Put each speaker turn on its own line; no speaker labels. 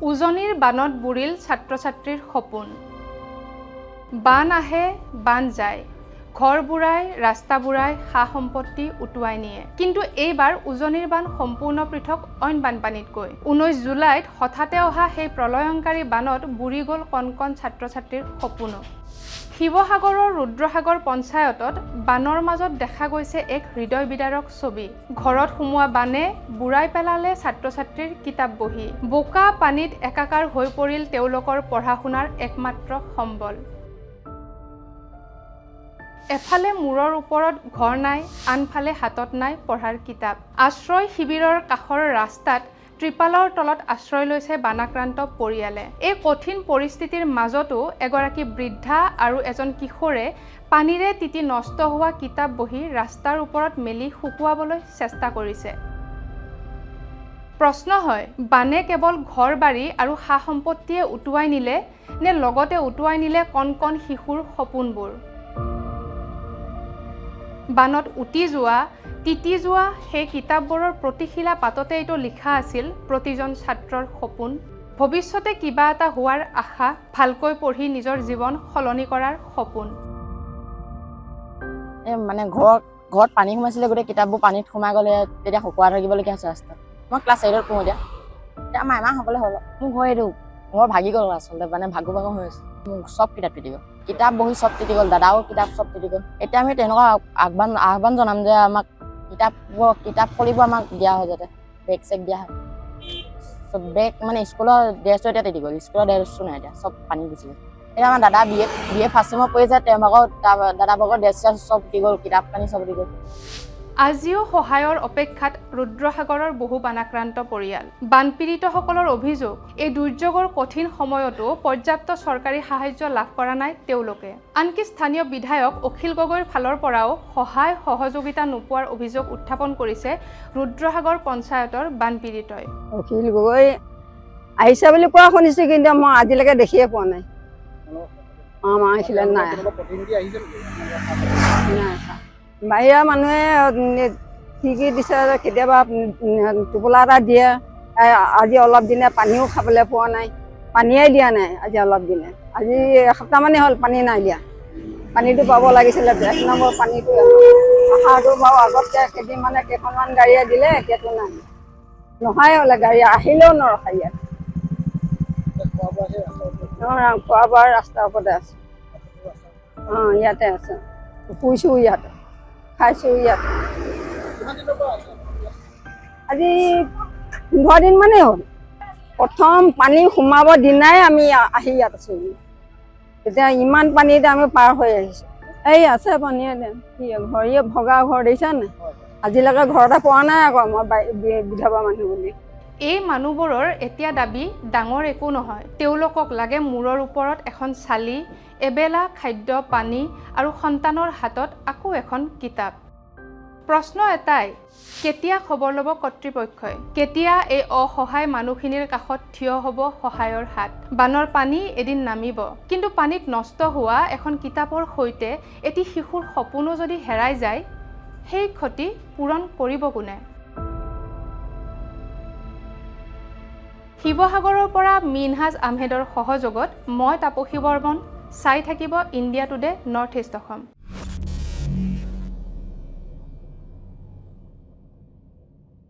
উজনিৰ বানত বুৰিল ছাত্ৰ-ছাত্ৰীৰ সপোন। বান আহে, বান যায়, ঘৰ বুৰাই, ৰাস্তা বুৰাই, সা-সম্পত্তি উটুৱাই নিয়ে। কিন্তু এইবাৰ উজনিৰ বান সম্পূৰ্ণ পৃথক অইন বানপানীতকৈ। 19 জুলাইত হঠাতে অহা সেই প্ৰলয়ংকাৰী বানত বুৰি গ'ল কণ কণ ছাত্ৰ-ছাত্ৰীৰ সপোনো। শিৱসাগৰৰ ৰুদ্ৰসাগৰ পঞ্চায়তত বানৰ মাজত দেখা গৈছে এক হৃদয় বিদাৰক ছবি। ঘৰত সোমোৱা বানে বুৰাই পেলালে ছাত্ৰ-ছাত্ৰীৰ কিতাপ বহি। বোকা পানীত একাকাৰ হৈ পৰিল তেওঁলোকৰ পঢ়া-শুনাৰ একমাত্ৰ সম্বল। এফালে মূৰৰ ওপৰত ঘৰ নাই, আনফালে হাতত নাই পঢ়াৰ কিতাপ। আশ্ৰয় শিবিৰৰ কাষৰ ৰাস্তাত ত্ৰিপালৰ তলত আশ্ৰয় লৈছে বানাক্ৰান্ত পৰিয়ালে। এই কঠিন পৰিস্থিতিৰ মাজতো এগৰাকী বৃদ্ধা আৰু এজন কিশোৰে পানীৰে তিতি নষ্ট হোৱা কিতাপ বহি ৰাস্তাৰ ওপৰত মেলি শুকুৱাবলৈ চেষ্টা কৰিছে। প্ৰশ্ন হয়, বানে কেৱল ঘৰ-বাৰী আৰু সা-সম্পত্তিয়ে উটুৱাই নিলে নে লগতে উটুৱাই নিলে কণ কণ শিশুৰ সপোনবোৰ? বানত উটি যোৱা, তিতি যোৱা সেই কিতাপবোৰৰ প্ৰতিশিলা পাততেইতো লিখা আছিল প্ৰতিজন ছাত্ৰৰ সপোন। ভৱিষ্যতে কিবা এটা হোৱাৰ আশা, ভালকৈ পঢ়ি নিজৰ জীৱন সলনি কৰাৰ সপোন।
মানে ঘৰত পানী সোমাইছিলে, গোটেই কিতাপবোৰ পানীত সোমাই গ'লে তেতিয়া শুকুৱাই থাকিবলগীয়া হৈছে ৰাস্তাত। মই ক্লাছ 8ত পঢ়োঁ এতিয়া আমাৰ এমাহসকলে হ'ল। মোৰ ঘৰ এইটো ঘৰ ভাগি গ'ল আচলতে, মানে ভাগো হৈ আছে। মোৰ চব কিতাপ তিতি গ'ল, কিতাপ বহি চব তিতি গ'ল, দাদাও কিতাপ চব তিতি গ'ল। এতিয়া আমি তেনেকুৱা আহ্বান জনাম যে আমাক কিতাপ পঢ়িব আমাক দিয়া হয়, যাতে বেগ চেগ দিয়া হয়। চব বেগ মানে স্কুলৰ ড্ৰেছটো এতিয়া তিতি গ'ল, স্কুলৰ ড্ৰেছটো নাই এতিয়া, চব পানী গুচি গ'ল। এতিয়া আমাৰ দাদা বি এ ফাৰ্ষ্ট চেমত পঢ়ি যায়, দাদা ভাগৰ ড্ৰেছ চেছ চব দি গ'ল, কিতাপ কানি চব দি গ'ল।
আজিও সহায়ৰ অপেক্ষাত ৰুদ্ৰসাগৰৰ বহু বানাক্ৰান্ত পৰিয়াল। বানপীড়িতসকলৰ অভিযোগ, এই দুৰ্যোগৰ কঠিন সময়তো পৰ্যাপ্ত চৰকাৰী সাহায্য লাভ কৰা নাই তেওঁলোকে। আনকি স্থানীয় বিধায়ক অখিল গগৈৰ ফালৰ পৰাও সহায় সহযোগিতা নোপোৱাৰ অভিযোগ উত্থাপন কৰিছে ৰুদ্ৰসাগৰ পঞ্চায়তৰ বানপীড়িতই।
অখিল গগৈ আহিছে বুলি কোৱা শুনিছোঁ, কিন্তু মই আজিলৈকে দেখিয়ে পোৱা নাই। আমাৰ এইফালে নাই। বাহিৰা মানুহে কি দিছে, কেতিয়াবা টোপোলা এটা দিয়ে, আজি অলপ দিনে পানীও খাবলৈ পোৱা নাই, পানীয়ে দিয়া নাই আজি অলপ দিনে। আজি এসপ্তাহমানেই হ'ল পানী নাই দিয়া। পানীটো পাব লাগিছিলে, 1 নম্বৰ পানীটো আহাৰটো বাৰু আগতকৈ কেইখনমান গাড়ীয়ে দিলে, এতিয়াতো নাই। নহাই হ'লে গাড়ী আহিলেও নৰখাই ইয়াত। খোৱা বোৱাৰ ৰাস্তাৰ ওপৰতে আছে। ইয়াতে আছে, শুইছোঁ ইয়াত, খাইছোঁ ইয়াত। আজি 15 দিনমানেই হ'ল। প্ৰথম পানী সোমাব দিনাই আমি আহি ইয়াত আছোঁ। তেতিয়া ইমান পানীতে আমি পাৰ হৈ আহিছোঁ। এই আছে পানীয়ে কি ঘৰ ভগা ঘৰ দেখিছা নাই? আজিলৈকে ঘৰতে পোৱা নাই আকৌ মই বিধৱা মানুহ বুলি।
এই মানুহবোৰৰ এতিয়া দাবী ডাঙৰ একো নহয়, তেওঁলোকক লাগে মূৰৰ ওপৰত এখন চালি, এবেলা খাদ্য পানী আৰু সন্তানৰ হাতত আকৌ এখন কিতাপ। প্ৰশ্ন এটাই, কেতিয়া খবৰ ল'ব কৰ্তৃপক্ষই? কেতিয়া এই অসহায় মানুহখিনিৰ কাষত থিয় হ'ব সহায়ৰ হাত? বানৰ পানী এদিন নামিব, কিন্তু পানীত নষ্ট হোৱা এখন কিতাপৰ সৈতে এটি শিশুৰ সপোনো যদি হেৰাই যায়, সেই ক্ষতি পূৰণ কৰিব কোনে? শিৱসাগৰৰ পৰা মিনহাজ আহমেদৰ সহযোগত মই তাপসী বৰ্মন, চাই থাকিব India today north east Assam.